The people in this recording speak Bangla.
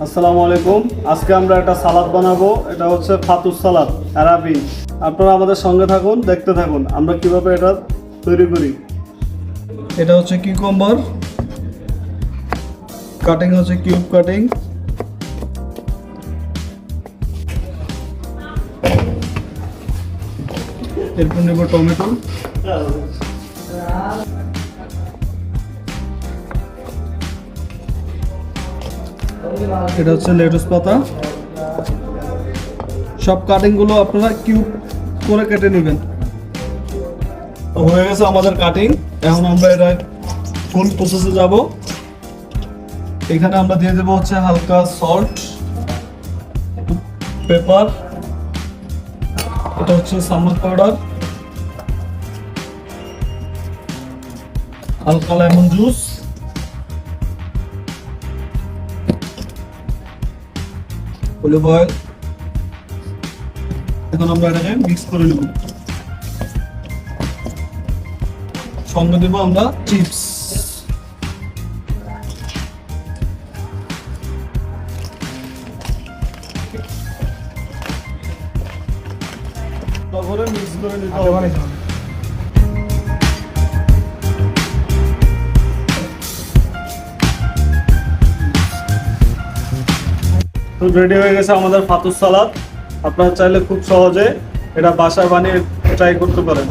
আসসালামু আলাইকুম। আজকে আমরা একটা সালাদ বানাবো। এটা হচ্ছে ফাতুস সালাদ আরাবি। আপনারা আমাদের সঙ্গে থাকুন, দেখতে থাকুন আমরা কিভাবে এটা তৈরি করি। এটা হচ্ছে কিউকাম্বার, কাটিং হচ্ছে কিউব কাটিং। এরপর নেব টমেটো, এটা হচ্ছে লেটুস পাতা। সব কাটিংগুলো আপনারা কিউব করে কেটে নেবেন। হয়ে গেছে আমাদের কাটিং। এখন আমরা এটা ফুল প্রসেসে যাব। এখানে আমরা দিয়ে দেবো হচ্ছে হালকা সল্ট, পেপার, এটা হচ্ছে সামার পাউডার, হালকা লেমন জুস, অলিভ অয়েল। এখন আমরা এটাকে মিক্স করে নেব। সঙ্গে দেবো আমরা চিপস। তারপরে মিক্স করে নিতে হবে। তো রেডি হয়ে গেছে আমাদের ফাতুস সালাদ। আপনারা চাইলে খুব সহজে এটা বাসায় বানিয়ে ট্রাই করতে পারেন।